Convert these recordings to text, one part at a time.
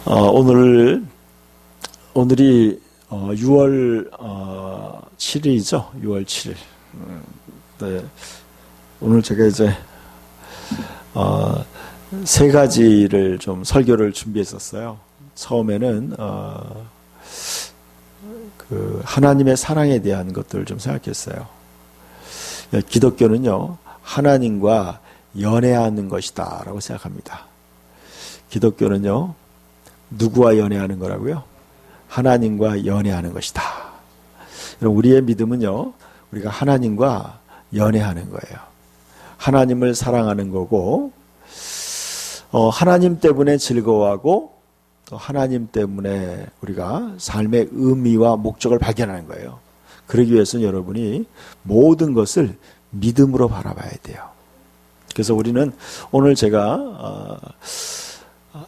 오늘이 6월 7일이죠. 6월 7일. 네. 오늘 제가 이제 세 가지를 좀 설교를 준비했었어요. 처음에는 그 하나님의 사랑에 대한 것들을 좀 생각했어요. 기독교는요, 하나님과 연애하는 것이다라고 생각합니다. 기독교는요, 누구와 연애하는 거라고요? 하나님과 연애하는 것이다. 우리의 믿음은요, 우리가 하나님과 연애하는 거예요. 하나님을 사랑하는 거고, 하나님 때문에 즐거워하고, 또 하나님 때문에 우리가 삶의 의미와 목적을 발견하는 거예요. 그러기 위해서는 여러분이 모든 것을 믿음으로 바라봐야 돼요. 그래서 우리는 오늘 제가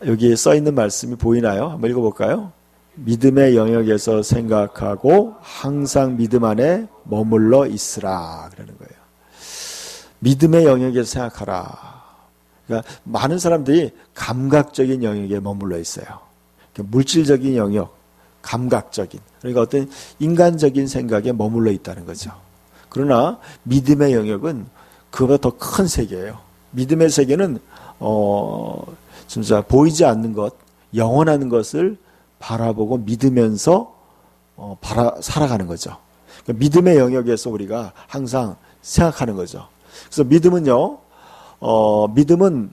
여기에 써 있는 말씀이 보이나요? 한번 읽어볼까요? 믿음의 영역에서 생각하고 항상 믿음 안에 머물러 있으라 그러는 거예요. 믿음의 영역에서 생각하라. 그러니까 많은 사람들이 감각적인 영역에 머물러 있어요. 물질적인 영역, 감각적인, 그러니까 어떤 인간적인 생각에 머물러 있다는 거죠. 그러나 믿음의 영역은 그보다 더 큰 세계예요. 믿음의 세계는 진짜 보이지 않는 것, 영원한 것을 바라보고 믿으면서 살아가는 거죠. 그러니까 믿음의 영역에서 우리가 항상 생각하는 거죠. 그래서 믿음은요, 믿음은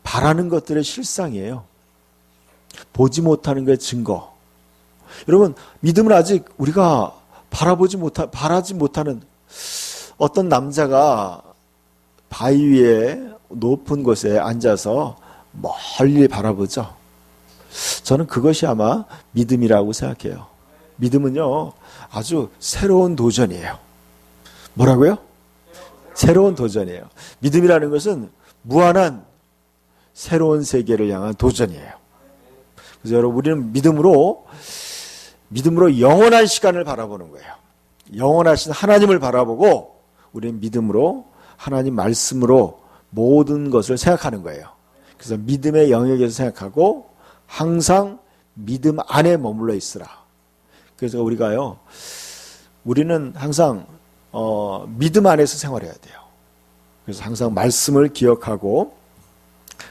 바라는 것들의 실상이에요. 보지 못하는 것의 증거. 여러분, 믿음은 아직 우리가 바라지 못하는 어떤 남자가 바위 위에 높은 곳에 앉아서 멀리 바라보죠. 저는 그것이 아마 믿음이라고 생각해요. 믿음은요, 아주 새로운 도전이에요. 뭐라고요? 새로운 도전이에요. 믿음이라는 것은 무한한 새로운 세계를 향한 도전이에요. 그래서 여러분, 우리는 믿음으로 영원한 시간을 바라보는 거예요. 영원하신 하나님을 바라보고 우리는 믿음으로 하나님 말씀으로 모든 것을 생각하는 거예요. 그래서 믿음의 영역에서 생각하고 항상 믿음 안에 머물러 있으라. 그래서 우리는 항상 믿음 안에서 생활해야 돼요. 그래서 항상 말씀을 기억하고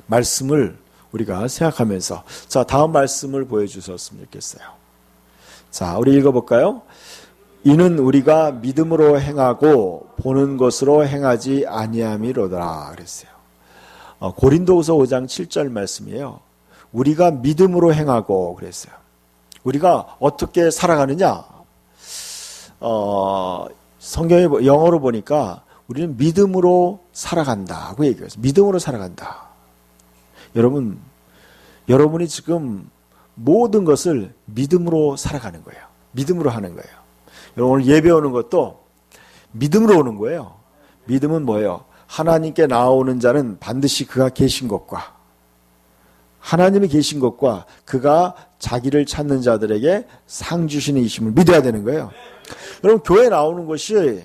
말씀을 우리가 생각하면서, 자, 다음 말씀을 보여주셨으면 좋겠어요. 자, 우리 읽어볼까요? 이는 우리가 믿음으로 행하고 보는 것으로 행하지 아니함이로다 그랬어요. 고린도후서 5장 7절 말씀이에요. 우리가 믿음으로 행하고 그랬어요. 우리가 어떻게 살아가느냐? 성경의 영어로 보니까 우리는 믿음으로 살아간다고 얘기해요. 믿음으로 살아간다. 여러분이 지금 모든 것을 믿음으로 살아가는 거예요. 믿음으로 하는 거예요. 여러분, 오늘 예배 오는 것도 믿음으로 오는 거예요. 믿음은 뭐예요? 하나님께 나오는 자는 반드시 그가 계신 것과, 하나님이 계신 것과 그가 자기를 찾는 자들에게 상 주시는 이심을 믿어야 되는 거예요. 여러분, 교회 나오는 것이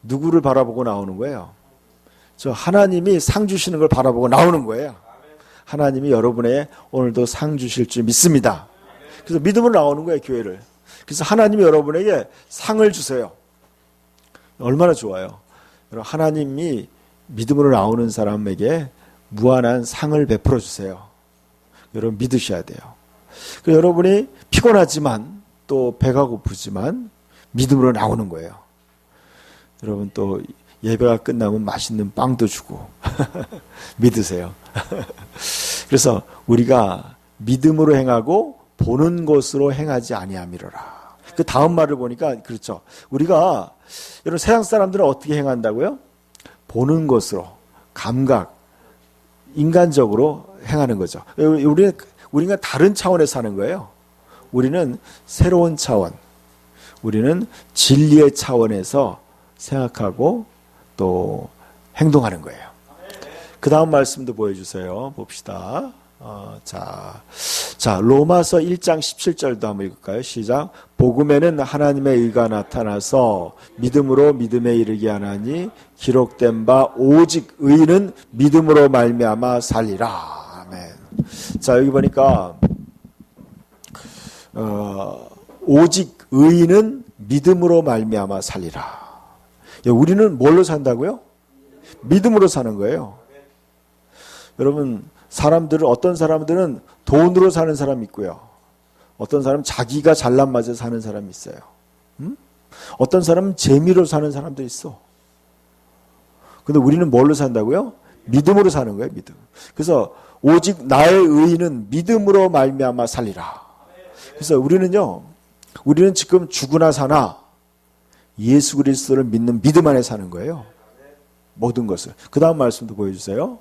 누구를 바라보고 나오는 거예요? 저 하나님이 상 주시는 걸 바라보고 나오는 거예요. 하나님이 여러분의 오늘도 상 주실 줄 믿습니다. 그래서 믿음으로 나오는 거예요, 교회를. 그래서 하나님이 여러분에게 상을 주세요. 얼마나 좋아요. 하나님이 믿음으로 나오는 사람에게 무한한 상을 베풀어 주세요. 여러분, 믿으셔야 돼요. 그래서 여러분이 피곤하지만 또 배가 고프지만 믿음으로 나오는 거예요. 여러분, 또 예배가 끝나면 맛있는 빵도 주고 믿으세요. 그래서 우리가 믿음으로 행하고 보는 것으로 행하지 아니함이로라. 그 다음 말을 보니까 그렇죠. 우리가, 여러분, 세상 사람들은 어떻게 행한다고요? 보는 것으로, 감각, 인간적으로 행하는 거죠. 우리가 다른 차원에서 사는 거예요. 우리는 새로운 차원, 우리는 진리의 차원에서 생각하고 또 행동하는 거예요. 그 다음 말씀도 보여주세요. 봅시다. 자, 로마서 1장 17절도 한번 읽을까요? 시작. 복음에는 하나님의 의가 나타나서 믿음으로 믿음에 이르게 하나니 기록된 바 오직 의는 믿음으로 말미암아 살리라. 아멘. 자, 여기 보니까 오직 의인은 믿음으로 말미암아 살리라. 우리는 뭘로 산다고요? 믿음으로 사는 거예요. 여러분, 어떤 사람들은 돈으로 사는 사람이 있고요. 어떤 사람은 자기가 잘난 맛에 사는 사람이 있어요. 어떤 사람은 재미로 사는 사람도 있어. 근데 우리는 뭘로 산다고요? 믿음으로 사는 거예요, 믿음. 그래서 오직 나의 의인은 믿음으로 말미암아 살리라. 그래서 우리는 지금 죽으나 사나 예수 그리스도를 믿는 믿음 안에 사는 거예요. 모든 것을. 그 다음 말씀도 보여주세요.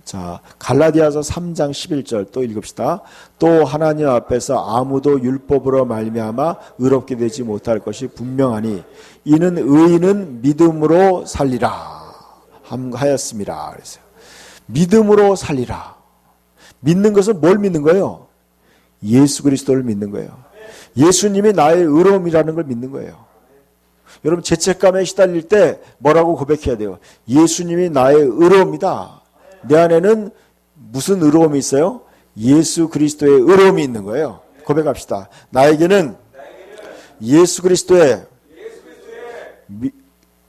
자, 갈라디아서 3장 11절 또 읽읍시다. 또 하나님 앞에서 아무도 율법으로 말미암아 의롭게 되지 못할 것이 분명하니 이는 의인은 믿음으로 살리라 하였습니다. 그랬어요. 믿음으로 살리라. 믿는 것은 뭘 믿는 거예요? 예수 그리스도를 믿는 거예요. 예수님이 나의 의로움이라는 걸 믿는 거예요. 여러분, 죄책감에 시달릴 때 뭐라고 고백해야 돼요? 예수님이 나의 의로움이다. 내 안에는 무슨 의로움이 있어요? 예수 그리스도의 의로움이 있는 거예요. 고백합시다. 나에게는 예수 그리스도의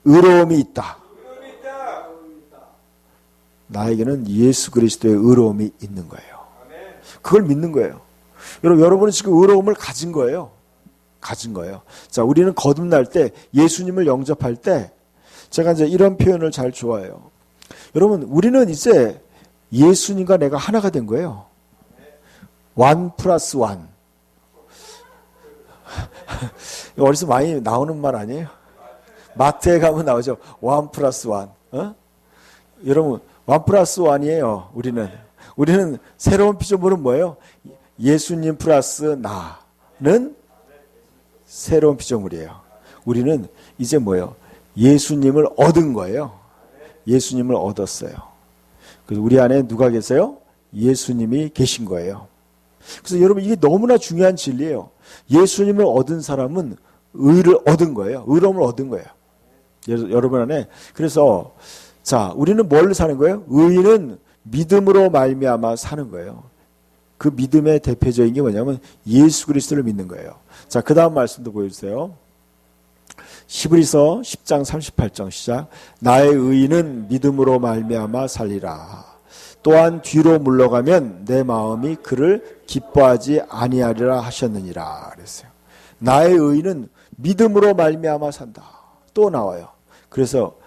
의로움이 있다. 나에게는 예수 그리스도의 의로움이 있는 거예요. 그걸 믿는 거예요. 여러분은 지금 의로움을 가진 거예요. 자, 우리는 거듭날 때, 예수님을 영접할 때, 제가 이제 이런 표현을 잘 좋아해요. 여러분, 우리는 이제 예수님과 내가 하나가 된 거예요. 1+1. 어디서 많이 나오는 말 아니에요? 마트에 가면 나오죠. 1+1. 여러분, 1+1이에요. 우리는 새로운 피조물은 뭐예요? 예수님 플러스 나는 새로운 피조물이에요. 우리는 이제 뭐예요? 예수님을 얻은 거예요. 예수님을 얻었어요. 그래서 우리 안에 누가 계세요? 예수님이 계신 거예요. 그래서 여러분, 이게 너무나 중요한 진리예요. 예수님을 얻은 사람은 의를 얻은 거예요. 의로움을 얻은 거예요. 여러분 안에. 그래서 자, 우리는 뭘 사는 거예요? 의인은 믿음으로 말미암아 사는 거예요. 그 믿음의 대표적인 게 뭐냐면 예수 그리스도를 믿는 거예요. 자, 그 다음 말씀도 보여주세요. 히브리서 10장 38절 시작. 나의 의인은 믿음으로 말미암아 살리라. 또한 뒤로 물러가면 내 마음이 그를 기뻐하지 아니하리라 하셨느니라 그랬어요. 나의 의인은 믿음으로 말미암아 산다. 또 나와요. 그래서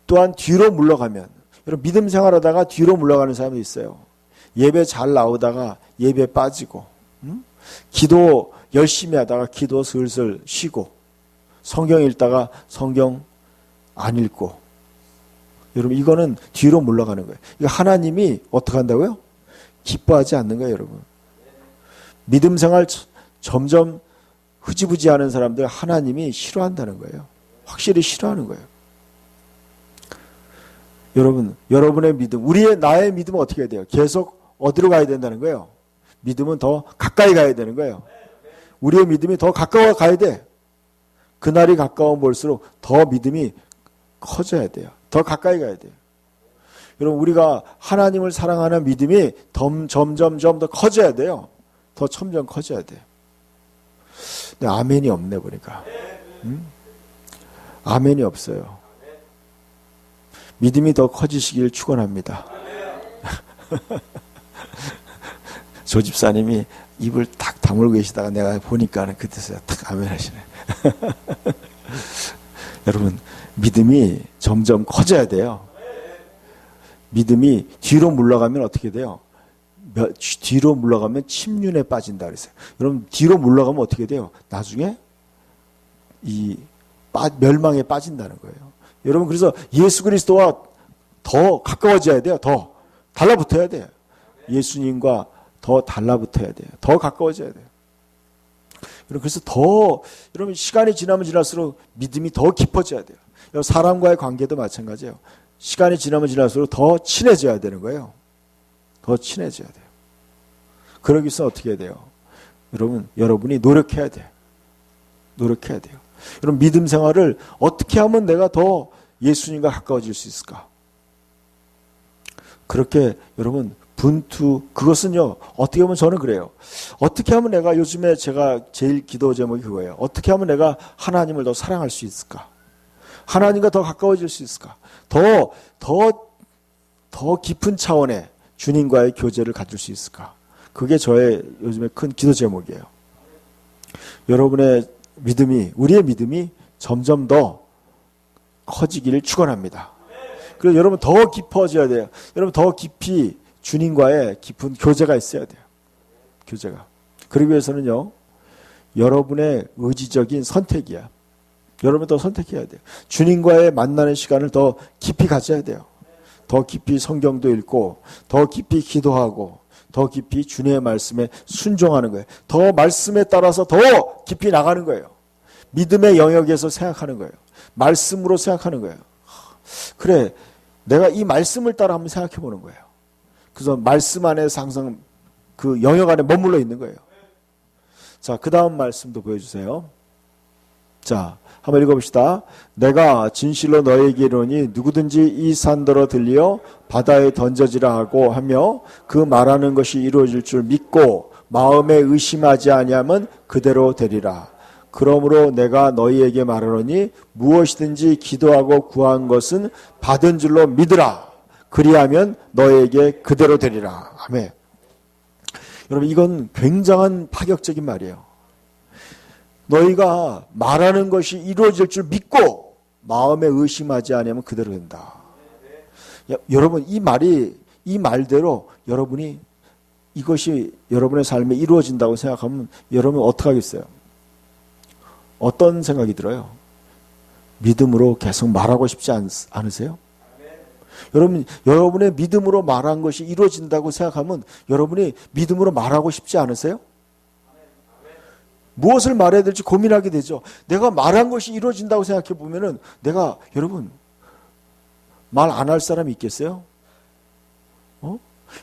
또한 뒤로 물러가면, 여러분, 믿음 생활하다가 뒤로 물러가는 사람도 있어요. 예배 잘 나오다가 예배 빠지고, 기도 열심히 하다가 기도 슬슬 쉬고, 성경 읽다가 성경 안 읽고. 여러분, 이거는 뒤로 물러가는 거예요. 이거 하나님이 어떻게 한다고요? 기뻐하지 않는 거예요, 여러분. 믿음 생활 점점 흐지부지 하는 사람들 하나님이 싫어한다는 거예요. 확실히 싫어하는 거예요. 여러분, 여러분의 믿음, 나의 믿음은 어떻게 해야 돼요? 계속 어디로 가야 된다는 거예요? 믿음은 더 가까이 가야 되는 거예요. 우리의 믿음이 더 가까워 가야 돼. 그날이 가까워 볼수록 더 믿음이 커져야 돼요. 더 가까이 가야 돼요. 여러분, 우리가 하나님을 사랑하는 믿음이 점점 더 커져야 돼요. 더 점점 커져야 돼요. 근데 아멘이 없네 보니까. 아멘이 없어요. 믿음이 더 커지시길 축원합니다. 조 집사님이 입을 탁 다물고 계시다가 내가 보니까는 그때서야 탁 아멘 하시네. 여러분, 믿음이 점점 커져야 돼요. 믿음이 뒤로 물러가면 어떻게 돼요? 뒤로 물러가면 침륜에 빠진다 그랬어요. 여러분, 뒤로 물러가면 어떻게 돼요? 나중에 멸망에 빠진다는 거예요. 여러분, 그래서 예수 그리스도와 더 가까워져야 돼요. 더 달라붙어야 돼요. 예수님과 더 달라붙어야 돼요. 더 가까워져야 돼요. 그래서 여러분, 시간이 지나면 지날수록 믿음이 더 깊어져야 돼요. 여러분, 사람과의 관계도 마찬가지예요. 시간이 지나면 지날수록 더 친해져야 되는 거예요. 더 친해져야 돼요. 그러기 위해서 어떻게 해야 돼요? 여러분이 노력해야 돼요. 노력해야 돼요. 여러분, 믿음 생활을 어떻게 하면 내가 더 예수님과 가까워질 수 있을까? 그렇게 여러분 분투, 그것은요, 어떻게 보면 저는 그래요. 어떻게 하면 내가 요즘에 제가 제일 기도 제목이 그거예요. 어떻게 하면 내가 하나님을 더 사랑할 수 있을까? 하나님과 더 가까워질 수 있을까? 더 깊은 차원의 주님과의 교제를 가질 수 있을까? 그게 저의 요즘에 큰 기도 제목이에요. 여러분의 믿음이, 우리의 믿음이 점점 더 커지기를 축원합니다. 그래서 여러분 더 깊어져야 돼요. 여러분 더 깊이 주님과의 깊은 교제가 있어야 돼요. 교제가. 그러기 위해서는요, 여러분의 의지적인 선택이야. 여러분 더 선택해야 돼요. 주님과의 만나는 시간을 더 깊이 가져야 돼요. 더 깊이 성경도 읽고, 더 깊이 기도하고, 더 깊이 주님의 말씀에 순종하는 거예요. 더 말씀에 따라서 더 깊이 나가는 거예요. 믿음의 영역에서 생각하는 거예요. 말씀으로 생각하는 거예요. 그래, 내가 이 말씀을 따라 한번 생각해 보는 거예요. 그래서 말씀 안에서 항상 그 영역 안에 머물러 있는 거예요. 자, 그 다음 말씀도 보여주세요. 자, 한번 읽어봅시다. 내가 진실로 너에게 이르노니 누구든지 이 산더러 들리어 바다에 던져지라 하고 하며 그 말하는 것이 이루어질 줄 믿고 마음에 의심하지 아니하면 그대로 되리라. 그러므로 내가 너희에게 말하노니 무엇이든지 기도하고 구한 것은 받은 줄로 믿으라. 그리하면 너희에게 그대로 되리라. 아멘. 여러분, 이건 굉장한 파격적인 말이에요. 너희가 말하는 것이 이루어질 줄 믿고 마음에 의심하지 않으면 그대로 된다. 여러분, 이 말대로 여러분이 이것이 여러분의 삶에 이루어진다고 생각하면 여러분 어떻게 하겠어요? 어떤 생각이 들어요? 믿음으로 계속 말하고 싶지 않으세요? 여러분의 믿음으로 말한 것이 이루어진다고 생각하면 여러분이 믿음으로 말하고 싶지 않으세요? 무엇을 말해야 될지 고민하게 되죠. 내가 말한 것이 이루어진다고 생각해 보면은 여러분, 말 안 할 사람이 있겠어요?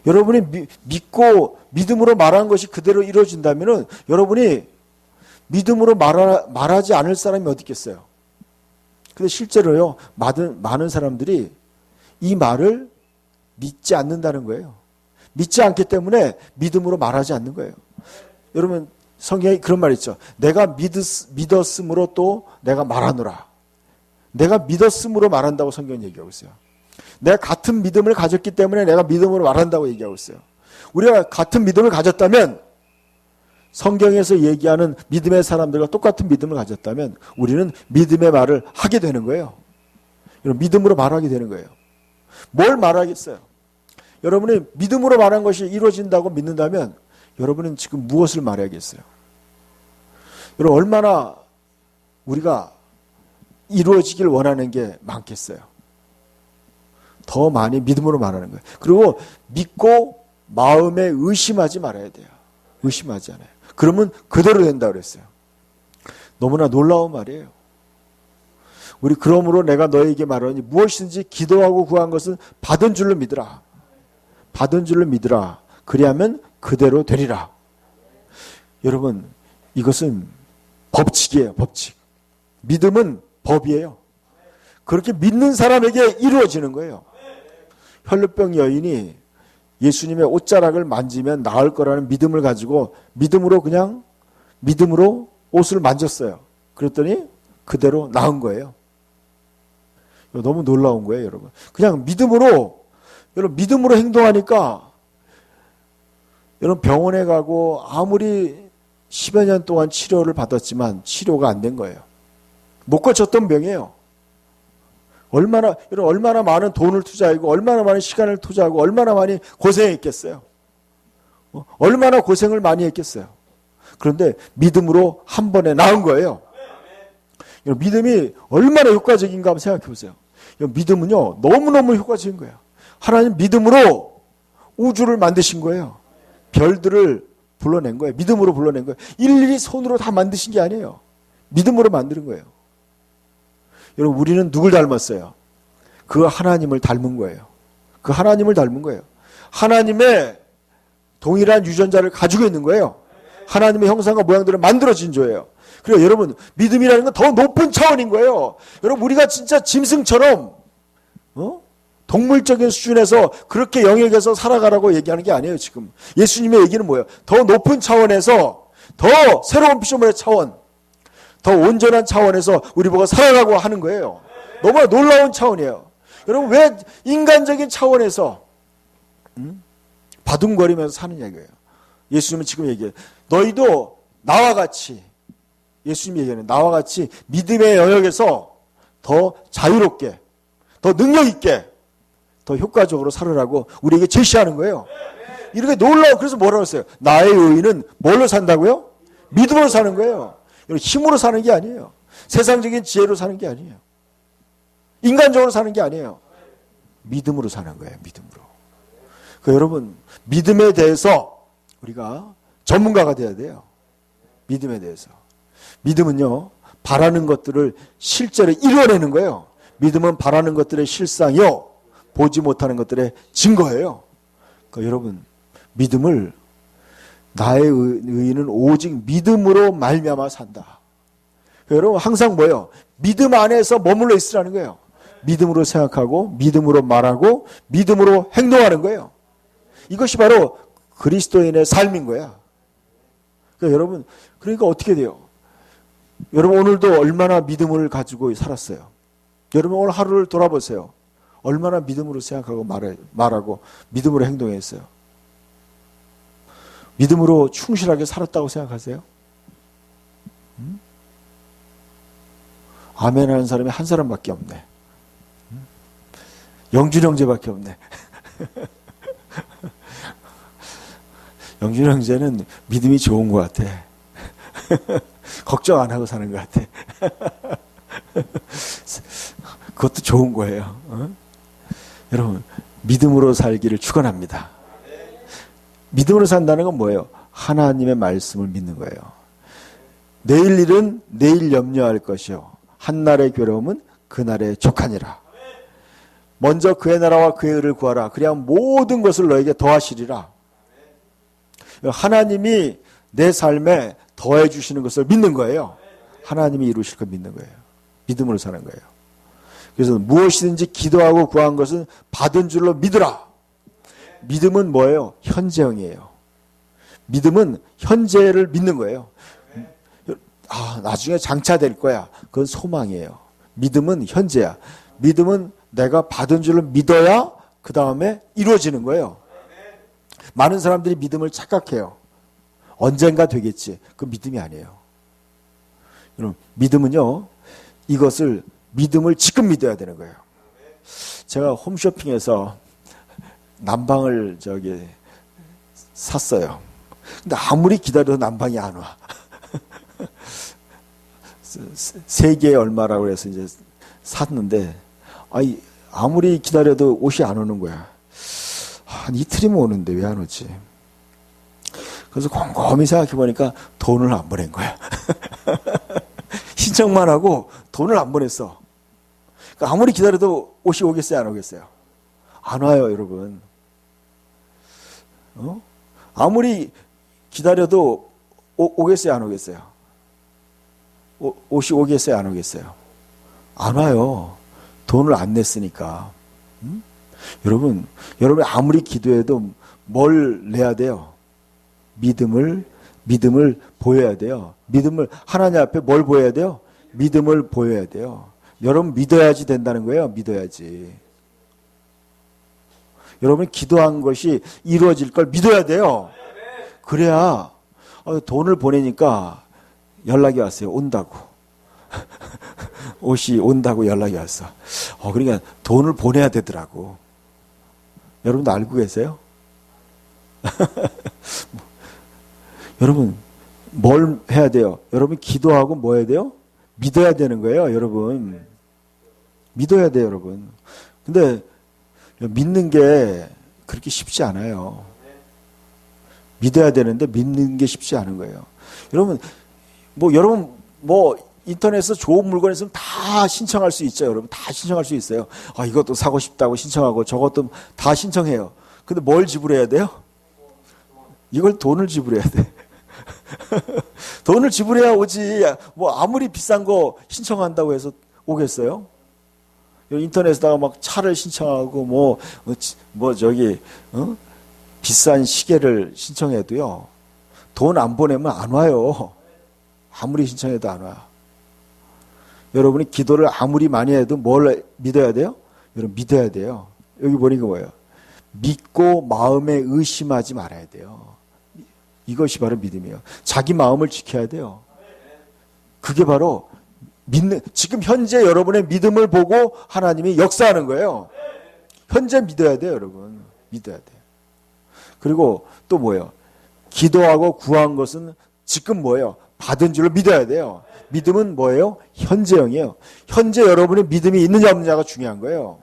여러분이 믿고 믿음으로 말한 것이 그대로 이루어진다면은 여러분이 믿음으로 말하지 않을 사람이 어디 있겠어요? 근데 실제로요, 많은 사람들이 이 말을 믿지 않는다는 거예요. 믿지 않기 때문에 믿음으로 말하지 않는 거예요. 여러분, 성경에 그런 말 있죠. 내가 믿었으므로 또 내가 말하노라. 내가 믿었으므로 말한다고 성경은 얘기하고 있어요. 내가 같은 믿음을 가졌기 때문에 내가 믿음으로 말한다고 얘기하고 있어요. 우리가 같은 믿음을 가졌다면, 성경에서 얘기하는 믿음의 사람들과 똑같은 믿음을 가졌다면 우리는 믿음의 말을 하게 되는 거예요. 믿음으로 말하게 되는 거예요. 뭘 말하겠어요? 여러분이 믿음으로 말한 것이 이루어진다고 믿는다면 여러분은 지금 무엇을 말해야겠어요? 여러분, 얼마나 우리가 이루어지길 원하는 게 많겠어요? 더 많이 믿음으로 말하는 거예요. 그리고 믿고 마음에 의심하지 말아야 돼요. 의심하지 않아요. 그러면 그대로 된다고 그랬어요. 너무나 놀라운 말이에요. 우리 그러므로 내가 너에게 말하니 무엇이든지 기도하고 구한 것은 받은 줄로 믿으라. 받은 줄로 믿으라. 그리하면 그대로 되리라. 여러분, 이것은 법칙이에요. 법칙. 믿음은 법이에요. 그렇게 믿는 사람에게 이루어지는 거예요. 혈루병 여인이 예수님의 옷자락을 만지면 나을 거라는 믿음을 가지고 믿음으로 옷을 만졌어요. 그랬더니 그대로 나은 거예요. 너무 놀라운 거예요, 여러분. 그냥 믿음으로 행동하니까 여러분, 병원에 가고 아무리 10여 년 동안 치료를 받았지만 치료가 안 된 거예요. 못 고쳤던 병이에요. 얼마나 많은 돈을 투자하고 얼마나 많은 시간을 투자하고 얼마나 많이 고생했겠어요. 얼마나 고생을 많이 했겠어요. 그런데 믿음으로 한 번에 나은 거예요. 믿음이 얼마나 효과적인가 한번 생각해 보세요. 믿음은요, 너무너무 효과적인 거예요. 하나님 믿음으로 우주를 만드신 거예요. 별들을 불러낸 거예요. 믿음으로 불러낸 거예요. 일일이 손으로 다 만드신 게 아니에요. 믿음으로 만드는 거예요. 여러분, 우리는 누굴 닮았어요? 그 하나님을 닮은 거예요. 그 하나님을 닮은 거예요. 하나님의 동일한 유전자를 가지고 있는 거예요. 하나님의 형상과 모양대로 만들어진 조예요. 그래서 여러분, 믿음이라는 건 더 높은 차원인 거예요. 여러분, 우리가 진짜 짐승처럼 동물적인 수준에서 그렇게 영역에서 살아가라고 얘기하는 게 아니에요, 지금. 예수님의 얘기는 뭐예요? 더 높은 차원에서, 더 새로운 피조물의 차원, 더 온전한 차원에서 우리 보고 살아가고 하는 거예요. 너무나 놀라운 차원이에요. 여러분, 왜 인간적인 차원에서 바둥거리면서 사느냐 이거예요. 예수님은 지금 얘기해요. 너희도 나와 같이, 예수님이 얘기하는 나와 같이 믿음의 영역에서 더 자유롭게, 더 능력 있게, 더 효과적으로 살으라고 우리에게 제시하는 거예요. 이렇게 놀라워. 그래서 뭐라고 했어요? 나의 의인은 뭘로 산다고요? 믿음으로 사는 거예요. 힘으로 사는 게 아니에요. 세상적인 지혜로 사는 게 아니에요. 인간적으로 사는 게 아니에요. 믿음으로 사는 거예요. 믿음으로. 그 여러분, 믿음에 대해서 우리가 전문가가 돼야 돼요. 믿음에 대해서. 믿음은요, 바라는 것들을 실제로 이루어내는 거예요. 믿음은 바라는 것들의 실상이요, 보지 못하는 것들의 증거예요. 그러니까 여러분, 믿음을, 나의 의인은 오직 믿음으로 말미암아 산다. 그러니까 여러분, 항상 뭐예요? 믿음 안에서 머물러 있으라는 거예요. 믿음으로 생각하고, 믿음으로 말하고, 믿음으로 행동하는 거예요. 이것이 바로 그리스도인의 삶인 거야. 그러니까 여러분, 그러니까 어떻게 돼요? 여러분, 오늘도 얼마나 믿음을 가지고 살았어요? 여러분, 오늘 하루를 돌아보세요. 얼마나 믿음으로 생각하고 말하고 믿음으로 행동했어요? 믿음으로 충실하게 살았다고 생각하세요? 아멘 하는 사람이 한 사람밖에 없네. 영준 형제밖에 없네. 영준 형제는 믿음이 좋은 것 같아. 걱정 안 하고 사는 것 같아. 그것도 좋은 거예요. 여러분, 믿음으로 살기를 축원합니다. 믿음으로 산다는 건 뭐예요? 하나님의 말씀을 믿는 거예요. 내일 일은 내일 염려할 것이요, 한날의 괴로움은 그날의 족하니라. 먼저 그의 나라와 그의 의를 구하라. 그래야 모든 것을 너에게 더하시리라. 하나님이 내 삶에 더해 주시는 것을 믿는 거예요. 하나님이 이루실 걸 믿는 거예요. 믿음으로 사는 거예요. 그래서 무엇이든지 기도하고 구한 것은 받은 줄로 믿으라. 믿음은 뭐예요? 현재형이에요. 믿음은 현재를 믿는 거예요. 나중에 장차될 거야. 그건 소망이에요. 믿음은 현재야. 믿음은 내가 받은 줄로 믿어야 그 다음에 이루어지는 거예요. 많은 사람들이 믿음을 착각해요. 언젠가 되겠지. 그건 믿음이 아니에요. 여러분, 믿음은요, 이것을, 믿음을 지금 믿어야 되는 거예요. 제가 홈쇼핑에서 난방을 샀어요. 근데 아무리 기다려도 난방이 안 와. 3개에 얼마라고 해서 이제 샀는데, 아무리 기다려도 옷이 안 오는 거야. 한 이틀이면 오는데 왜 안 오지? 그래서 곰곰이 생각해 보니까 돈을 안 보낸 거야. 신청만 하고 돈을 안 보냈어. 그러니까 아무리 기다려도 옷이 오겠어요, 안 오겠어요? 안 와요, 여러분. 아무리 기다려도 오겠어요, 안 오겠어요? 옷이 오겠어요, 안 오겠어요? 안 와요. 돈을 안 냈으니까. 여러분 아무리 기도해도 뭘 내야 돼요? 믿음을 보여야 돼요. 하나님 앞에 뭘 보여야 돼요? 믿음을 보여야 돼요. 여러분 믿어야지 된다는 거예요. 믿어야지. 여러분 기도한 것이 이루어질 걸 믿어야 돼요. 그래야 돈을 보내니까 연락이 왔어요. 온다고. 옷이 온다고 연락이 왔어. 그러니까 돈을 보내야 되더라고. 여러분도 알고 계세요? 여러분 뭘 해야 돼요? 여러분 기도하고 뭐 해야 돼요? 믿어야 되는 거예요, 여러분. 믿어야 돼요, 여러분. 근데 믿는 게 그렇게 쉽지 않아요. 믿어야 되는데 믿는 게 쉽지 않은 거예요. 여러분 인터넷에서 좋은 물건 있으면 다 신청할 수 있죠, 여러분. 다 신청할 수 있어요. 이것도 사고 싶다고 신청하고 저것도 다 신청해요. 근데 뭘 지불해야 돼요? 이걸 돈을 지불해야 돼. 돈을 지불해야 오지. 아무리 비싼 거 신청한다고 해서 오겠어요? 인터넷에다가 막 차를 신청하고 비싼 시계를 신청해도요, 돈 안 보내면 안 와요. 아무리 신청해도 안 와. 여러분이 기도를 아무리 많이 해도 뭘 믿어야 돼요? 여러분 믿어야 돼요. 여기 보니까 뭐예요? 믿고 마음에 의심하지 말아야 돼요. 이것이 바로 믿음이에요. 자기 마음을 지켜야 돼요. 그게 바로 지금 현재 여러분의 믿음을 보고 하나님이 역사하는 거예요. 현재 믿어야 돼요, 여러분. 믿어야 돼요. 그리고 또 뭐예요? 기도하고 구한 것은 지금 뭐예요? 받은 줄로 믿어야 돼요. 믿음은 뭐예요? 현재형이에요. 현재 여러분의 믿음이 있느냐 없느냐가 중요한 거예요.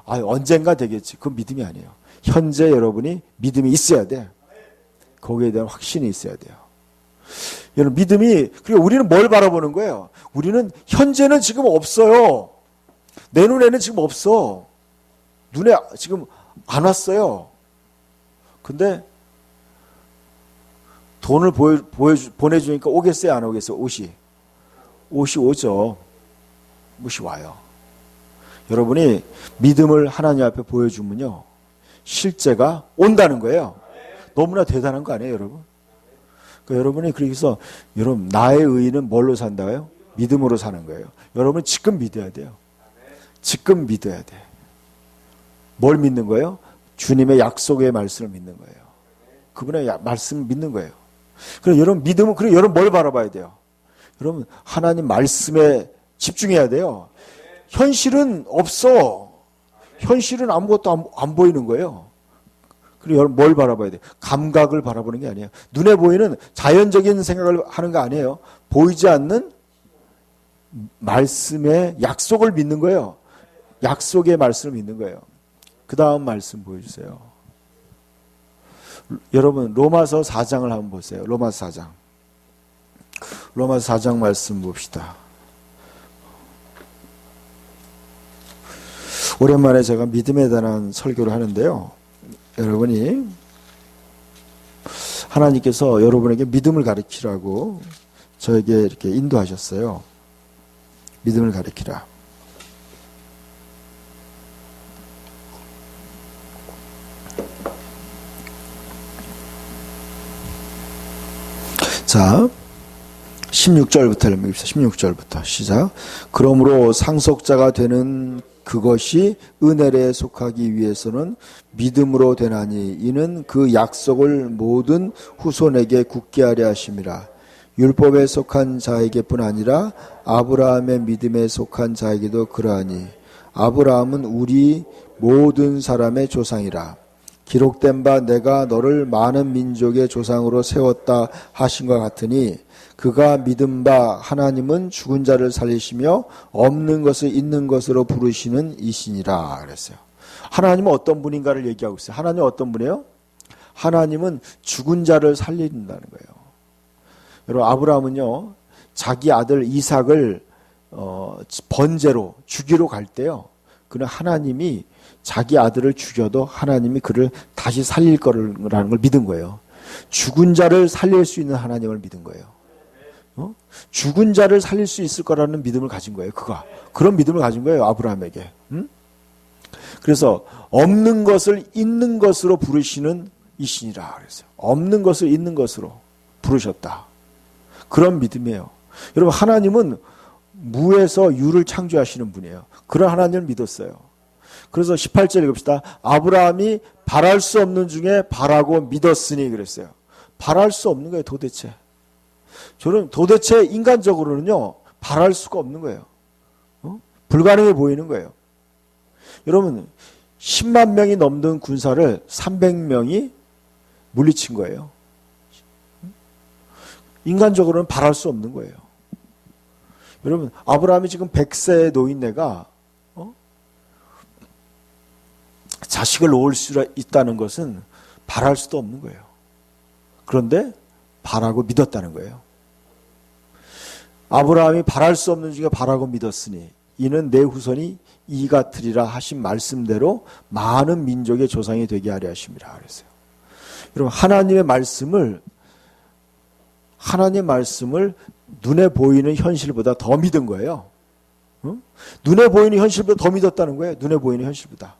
언젠가 되겠지. 그건 믿음이 아니에요. 현재 여러분이 믿음이 있어야 돼. 거기에 대한 확신이 있어야 돼요. 여러분 믿음이, 그리고 우리는 뭘 바라보는 거예요? 우리는 현재는 지금 없어요. 내 눈에는 지금 없어. 눈에 지금 안 왔어요. 근데 돈을 보내주니까 오겠어요? 안 오겠어요? 옷이 오죠. 옷이 와요. 여러분이 믿음을 하나님 앞에 보여주면요, 실제가 온다는 거예요. 너무나 대단한 거 아니에요, 여러분? 그러니까 여러분이 그래서 여러분 나의 의의는 뭘로 산다고요? 믿음으로 사는 거예요. 여러분 지금 믿어야 돼요. 지금 믿어야 돼. 뭘 믿는 거예요? 주님의 약속의 말씀을 믿는 거예요. 그분의 말씀을 믿는 거예요. 그럼 여러분 믿음은, 그리고 여러분 뭘 바라봐야 돼요? 여러분 하나님 말씀에 집중해야 돼요. 현실은 없어. 현실은 아무것도 안 보이는 거예요. 그리고 여러분 뭘 바라봐야 돼요? 감각을 바라보는 게 아니에요. 눈에 보이는 자연적인 생각을 하는 거 아니에요. 보이지 않는 말씀의 약속을 믿는 거예요. 약속의 말씀을 믿는 거예요. 그 다음 말씀 보여주세요. 여러분 로마서 4장을 한번 보세요. 로마서 4장. 로마서 4장 말씀 봅시다. 오랜만에 제가 믿음에 대한 설교를 하는데요. 여러분이 하나님께서 여러분에게 믿음을 가르치라고 저에게 이렇게 인도하셨어요. 믿음을 가르치라. 자, 16절부터 읽읍시다. 16절부터 시작. 그러므로 상속자가 되는 그것이 은혜에 속하기 위해서는 믿음으로 되나니 이는 그 약속을 모든 후손에게 굳게 하려 하심이라. 율법에 속한 자에게뿐 아니라 아브라함의 믿음에 속한 자에게도 그러하니 아브라함은 우리 모든 사람의 조상이라. 기록된 바 내가 너를 많은 민족의 조상으로 세웠다 하신 것 같으니 그가 믿은 바 하나님은 죽은 자를 살리시며 없는 것을 있는 것으로 부르시는 이시니라 그랬어요. 하나님은 어떤 분인가를 얘기하고 있어요. 하나님은 어떤 분이에요? 하나님은 죽은 자를 살린다는 거예요. 여러분 아브라함은요, 자기 아들 이삭을 번제로 죽이러 갈 때요, 그는 하나님이 자기 아들을 죽여도 하나님이 그를 다시 살릴 거라는 걸 믿은 거예요. 죽은 자를 살릴 수 있는 하나님을 믿은 거예요. 죽은 자를 살릴 수 있을 거라는 믿음을 가진 거예요. 그런 믿음을 가진 거예요, 아브라함에게. 그래서 없는 것을 있는 것으로 부르시는 이신이라 그랬어요. 없는 것을 있는 것으로 부르셨다. 그런 믿음이에요. 여러분 하나님은 무에서 유를 창조하시는 분이에요. 그런 하나님을 믿었어요. 그래서 18절 읽읍시다. 아브라함이 바랄 수 없는 중에 바라고 믿었으니 그랬어요. 바랄 수 없는 거예요, 도대체. 저는 도대체 인간적으로는요, 바랄 수가 없는 거예요. 불가능해 보이는 거예요. 여러분 10만 명이 넘는 군사를 300명이 물리친 거예요. 인간적으로는 바랄 수 없는 거예요. 여러분 아브라함이 지금 100세의 노인네가 자식을 놓을 수 있다는 것은 바랄 수도 없는 거예요. 그런데 바라고 믿었다는 거예요. 아브라함이 바랄 수 없는 중에 바라고 믿었으니 이는 내 후손이 이 같으리라 하신 말씀대로 많은 민족의 조상이 되게 하려 하심이라 그랬어요. 여러분 하나님의 말씀을 눈에 보이는 현실보다 더 믿은 거예요. 눈에 보이는 현실보다 더 믿었다는 거예요. 눈에 보이는 현실보다.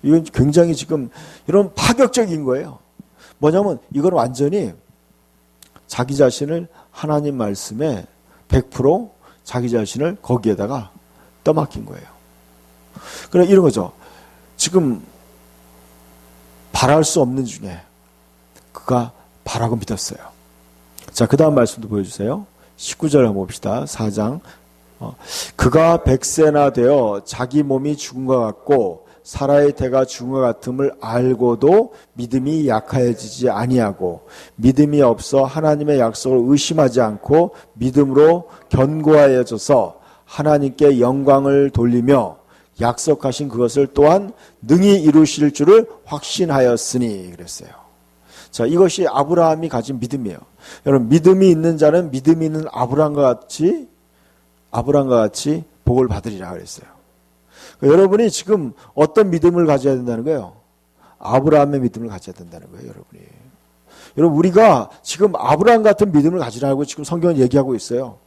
이건 굉장히 지금 이런 파격적인 거예요. 뭐냐면 이건 완전히 자기 자신을 하나님 말씀에 100% 자기 자신을 거기에다가 떠맡긴 거예요. 그래 이런 거죠. 지금 바랄 수 없는 중에 그가 바라고 믿었어요. 자, 그 다음 말씀도 보여주세요. 19절 한번 봅시다. 4장. 그가 100세나 되어 자기 몸이 죽은 것 같고 사라의 태가 죽은 것 같음을 알고도 믿음이 약해지지 아니하고 믿음이 없어 하나님의 약속을 의심하지 않고 믿음으로 견고하여져서 하나님께 영광을 돌리며 약속하신 그것을 또한 능히 이루실 줄을 확신하였으니 그랬어요. 자, 이것이 아브라함이 가진 믿음이에요. 여러분, 믿음이 있는 자는 믿음이 있는 아브라함과 같이 복을 받으리라 그랬어요. 여러분이 지금 어떤 믿음을 가져야 된다는 거예요? 아브라함의 믿음을 가져야 된다는 거예요, 여러분이. 여러분, 우리가 지금 아브라함 같은 믿음을 가지라고 지금 성경은 얘기하고 있어요.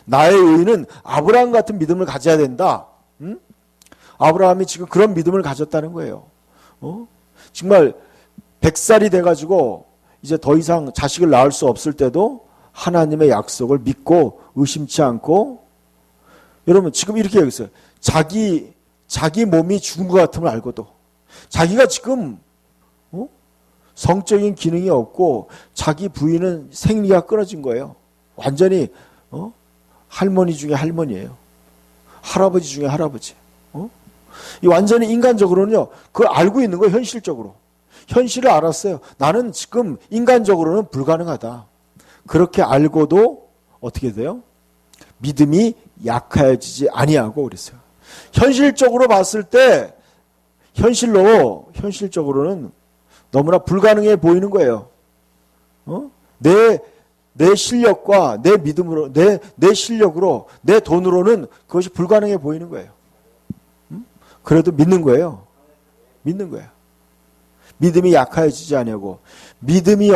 나의 의인은 아브라함 같은 믿음을 가져야 된다. 응? 아브라함이 지금 그런 믿음을 가졌다는 거예요. 정말 100살이 돼가지고 이제 더 이상 자식을 낳을 수 없을 때도 하나님의 약속을 믿고 의심치 않고, 여러분 지금 이렇게 얘기했어요. 자기 몸이 죽은 것 같음을 알고도, 자기가 지금 성적인 기능이 없고 자기 부인은 생리가 끊어진 거예요. 완전히 할머니 중에 할머니예요. 할아버지 중에 할아버지. 이 완전히 인간적으로는요, 그걸 알고 있는 거예요. 현실적으로. 현실을 알았어요. 나는 지금 인간적으로는 불가능하다. 그렇게 알고도 어떻게 돼요? 믿음이 약해지지 아니하고 그랬어요. 현실적으로 봤을 때 현실적으로는 너무나 불가능해 보이는 거예요. 내 실력과 내 믿음으로, 내 실력으로, 내 돈으로는 그것이 불가능해 보이는 거예요. 그래도 믿는 거예요. 믿는 거예요. 믿음이 약해지지 아니하고, 믿음이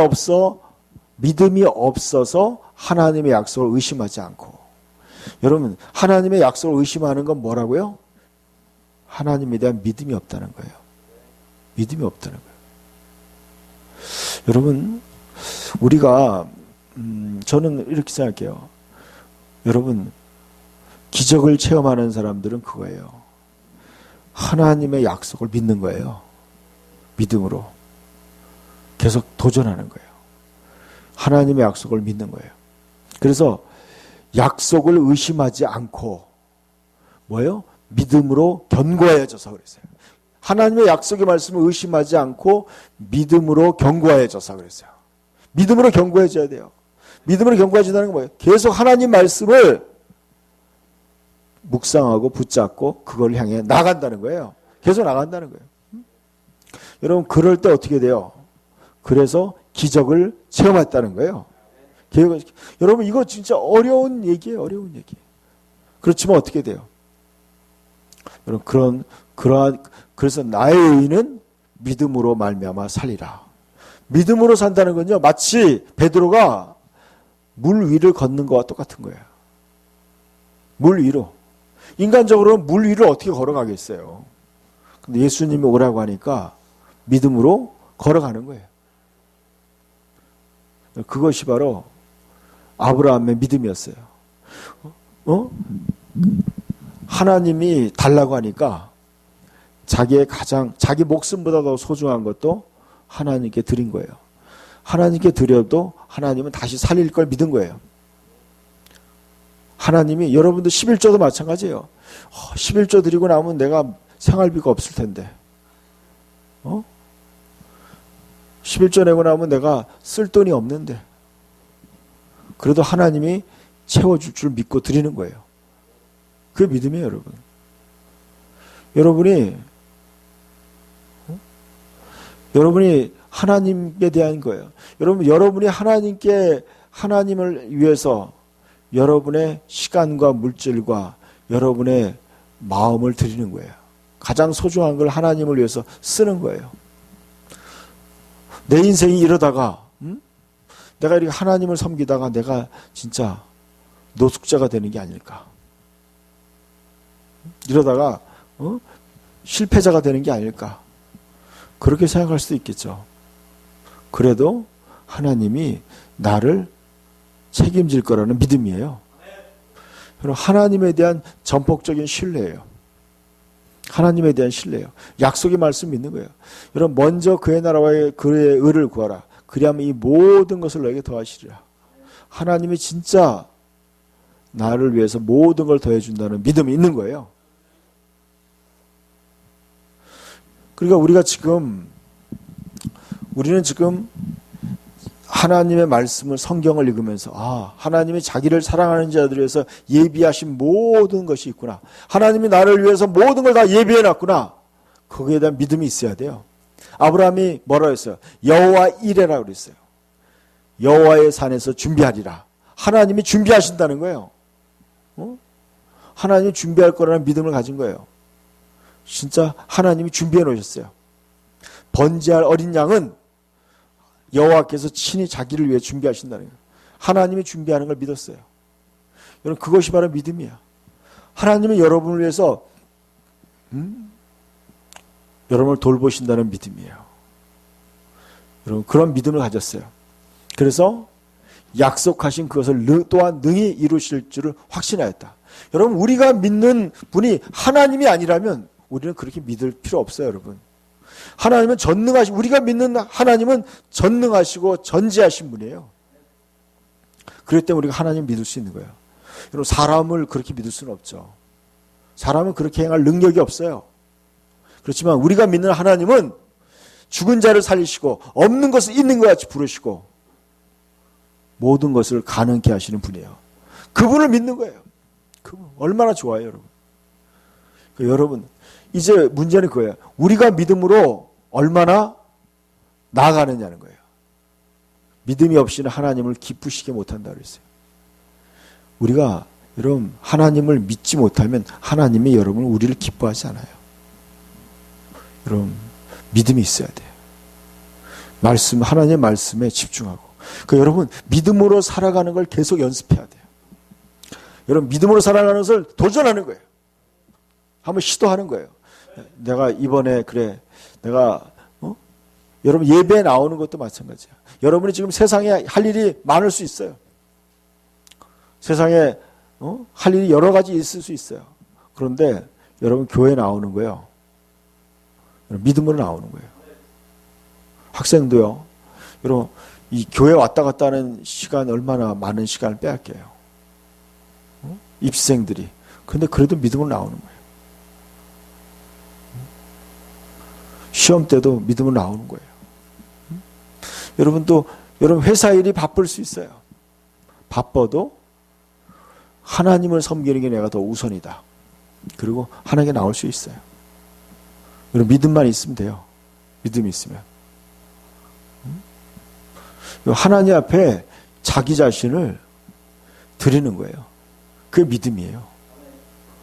없어서 하나님의 약속을 의심하지 않고. 여러분, 하나님의 약속을 의심하는 건 뭐라고요? 하나님에 대한 믿음이 없다는 거예요. 믿음이 없다는 거예요. 여러분, 우리가 저는 이렇게 생각해요. 여러분, 기적을 체험하는 사람들은 그거예요. 하나님의 약속을 믿는 거예요. 믿음으로 계속 도전하는 거예요. 하나님의 약속을 믿는 거예요. 그래서 약속을 의심하지 않고 뭐예요? 믿음으로 견고해져서 그랬어요. 하나님의 약속의 말씀을 의심하지 않고 믿음으로 견고해져서 그랬어요. 믿음으로 견고해져야 돼요. 믿음으로 견고해진다는 건 뭐예요? 계속 하나님 말씀을 묵상하고 붙잡고 그걸 향해 나간다는 거예요. 계속 나간다는 거예요. 여러분, 그럴 때 어떻게 돼요? 그래서 기적을 체험했다는 거예요. 여러분, 이거 진짜 어려운 얘기예요. 어려운 얘기. 그렇지만 어떻게 돼요? 여러분, 그래서 나의 의인은 믿음으로 말미암아 살리라. 믿음으로 산다는 건요, 마치 베드로가 물 위를 걷는 것과 똑같은 거예요. 물 위로. 인간적으로는 물 위를 어떻게 걸어가겠어요? 근데 예수님이 오라고 하니까 믿음으로 걸어가는 거예요. 그것이 바로 아브라함의 믿음이었어요. 하나님이 달라고 하니까 자기 목숨보다 더 소중한 것도 하나님께 드린 거예요. 하나님께 드려도 하나님은 다시 살릴 걸 믿은 거예요. 하나님이, 여러분도 11조도 마찬가지예요. 11조 드리고 나면 내가 생활비가 없을 텐데. 11조 내고 나면 내가 쓸 돈이 없는데. 그래도 하나님이 채워줄 줄 믿고 드리는 거예요. 그게 믿음이에요, 여러분. 여러분이 하나님에 대한 거예요. 여러분이 하나님을 위해서 여러분의 시간과 물질과 여러분의 마음을 드리는 거예요. 가장 소중한 걸 하나님을 위해서 쓰는 거예요. 내 인생이 이러다가 내가 이렇게 하나님을 섬기다가 내가 진짜 노숙자가 되는 게 아닐까. 이러다가 실패자가 되는 게 아닐까. 그렇게 생각할 수도 있겠죠. 그래도 하나님이 나를 책임질 거라는 믿음이에요. 하나님에 대한 전폭적인 신뢰예요. 하나님에 대한 신뢰예요. 약속의 말씀 믿는 거예요. 여러분 먼저 그의 나라와 그의 의를 구하라. 그리하면 이 모든 것을 너에게 더하시리라. 하나님이 진짜 나를 위해서 모든 걸 더해준다는 믿음이 있는 거예요. 그러니까 우리는 지금 하나님의 말씀을 성경을 읽으면서 하나님이 자기를 사랑하는 자들을 위해서 예비하신 모든 것이 있구나. 하나님이 나를 위해서 모든 걸 다 예비해놨구나. 거기에 대한 믿음이 있어야 돼요. 아브라함이 뭐라고 했어요? 여호와 이레라고 그랬어요. 여호와의 산에서 준비하리라. 하나님이 준비하신다는 거예요. 하나님이 준비할 거라는 믿음을 가진 거예요. 진짜 하나님이 준비해 놓으셨어요. 번제할 어린 양은 여호와께서 친히 자기를 위해 준비하신다는 거예요. 하나님이 준비하는 걸 믿었어요. 여러분 그것이 바로 믿음이야. 하나님은 여러분을 위해서 여러분을 돌보신다는 믿음이에요. 여러분 그런 믿음을 가졌어요. 그래서 약속하신 그것을 또한 능히 이루실 줄을 확신하였다. 여러분 우리가 믿는 분이 하나님이 아니라면 우리는 그렇게 믿을 필요 없어요. 여러분 하나님은 전능하시고 우리가 믿는 하나님은 전능하시고 전지하신 분이에요. 그렇기 때문에 우리가 하나님 믿을 수 있는 거예요. 여러분 사람을 그렇게 믿을 수는 없죠. 사람은 그렇게 행할 능력이 없어요. 그렇지만 우리가 믿는 하나님은 죽은 자를 살리시고 없는 것을 있는 것 같이 부르시고 모든 것을 가능케 하시는 분이에요. 그분을 믿는 거예요. 그분 얼마나 좋아요, 여러분. 여러분 이제 문제는 그거예요. 우리가 믿음으로 얼마나 나아가느냐는 거예요. 믿음이 없이는 하나님을 기쁘시게 못한다고 그랬어요. 우리가 여러분 하나님을 믿지 못하면 하나님이 여러분 우리를 기뻐하지 않아요. 여러분 믿음이 있어야 돼요. 하나님의 말씀에 집중하고. 여러분 믿음으로 살아가는 걸 계속 연습해야 돼요. 여러분 믿음으로 살아가는 것을 도전하는 거예요. 한번 시도하는 거예요. 내가 이번에 여러분 예배에 나오는 것도 마찬가지야. 여러분이 지금 세상에 할 일이 많을 수 있어요. 세상에 할 일이 여러 가지 있을 수 있어요. 그런데 여러분 교회에 나오는 거예요. 믿음으로 나오는 거예요. 학생도요. 여러분 이 교회 왔다 갔다 하는 시간 얼마나 많은 시간을 빼앗겨요. 입시생들이. 그런데 그래도 믿음으로 나오는 거예요. 시험 때도 믿음으로 나오는 거예요. 여러분 회사 일이 바쁠 수 있어요. 바빠도 하나님을 섬기는 게 내가 더 우선이다. 그리고 하나님께 나올 수 있어요. 여러분 믿음만 있으면 돼요. 믿음이 있으면. 하나님 앞에 자기 자신을 드리는 거예요. 그게 믿음이에요.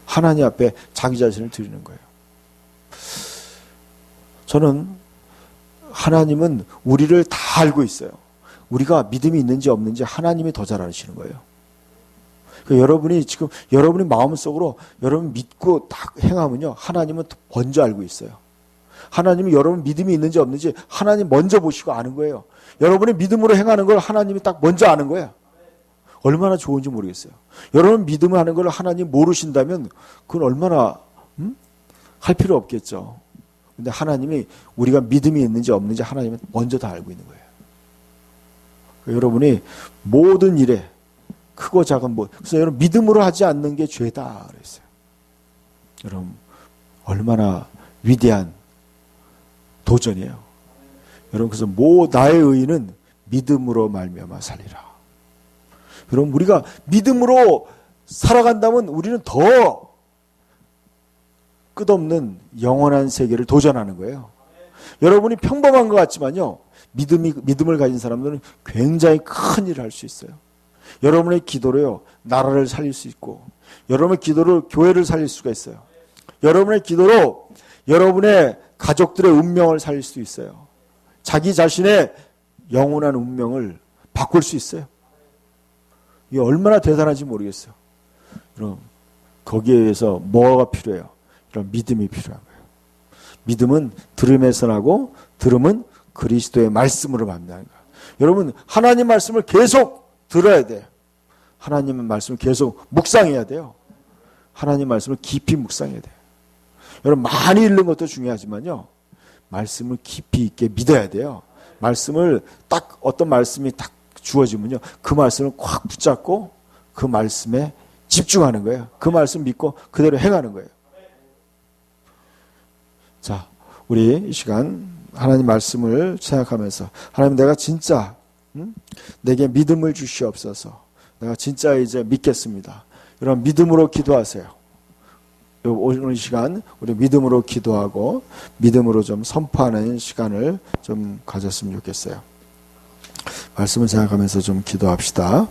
하나님 앞에 자기 자신을 드리는 거예요. 저는 하나님은 우리를 다 알고 있어요. 우리가 믿음이 있는지 없는지 하나님이 더 잘 아시는 거예요. 여러분이 마음속으로 여러분 믿고 딱 행하면요. 하나님은 먼저 알고 있어요. 하나님이 여러분 믿음이 있는지 없는지 하나님 먼저 보시고 아는 거예요. 여러분이 믿음으로 행하는 걸 하나님이 딱 먼저 아는 거예요. 얼마나 좋은지 모르겠어요. 여러분 믿음을 하는 걸 하나님 모르신다면 그건 얼마나 할 필요 없겠죠. 근데 하나님이 우리가 믿음이 있는지 없는지 하나님은 먼저 다 알고 있는 거예요. 여러분이 모든 일에 크고 작은 그래서 여러분 믿음으로 하지 않는 게 죄다 그랬어요. 여러분 얼마나 위대한 도전이에요. 여러분 그래서 나의 의인은 믿음으로 말미암아 살리라. 여러분 우리가 믿음으로 살아간다면 우리는 더 끝없는 영원한 세계를 도전하는 거예요. 여러분이 평범한 것 같지만요. 믿음을 가진 사람들은 굉장히 큰 일을 할 수 있어요. 여러분의 기도로요. 나라를 살릴 수 있고 여러분의 기도로 교회를 살릴 수가 있어요. 여러분의 기도로 여러분의 가족들의 운명을 살릴 수 있어요. 자기 자신의 영원한 운명을 바꿀 수 있어요. 이게 얼마나 대단한지 모르겠어요. 그럼 거기에 의해서 뭐가 필요해요? 이런 믿음이 필요한 거예요. 믿음은 들음에서 나고 들음은 그리스도의 말씀으로 만나는 거예요. 여러분 하나님 말씀을 계속 들어야 돼요. 하나님의 말씀을 계속 묵상해야 돼요. 하나님 말씀을 깊이 묵상해야 돼요. 여러분 많이 읽는 것도 중요하지만요. 말씀을 깊이 있게 믿어야 돼요. 말씀을 딱 어떤 말씀이 딱 주어지면요. 그 말씀을 꽉 붙잡고 그 말씀에 집중하는 거예요. 그 말씀 믿고 그대로 행하는 거예요. 자, 우리 이 시간 하나님 말씀을 생각하면서 하나님 내가 진짜 내게 믿음을 주시옵소서. 내가 진짜 이제 믿겠습니다. 이런 믿음으로 기도하세요. 오늘 시간 우리 믿음으로 기도하고 믿음으로 좀 선포하는 시간을 좀 가졌으면 좋겠어요. 말씀을 생각하면서 좀 기도합시다.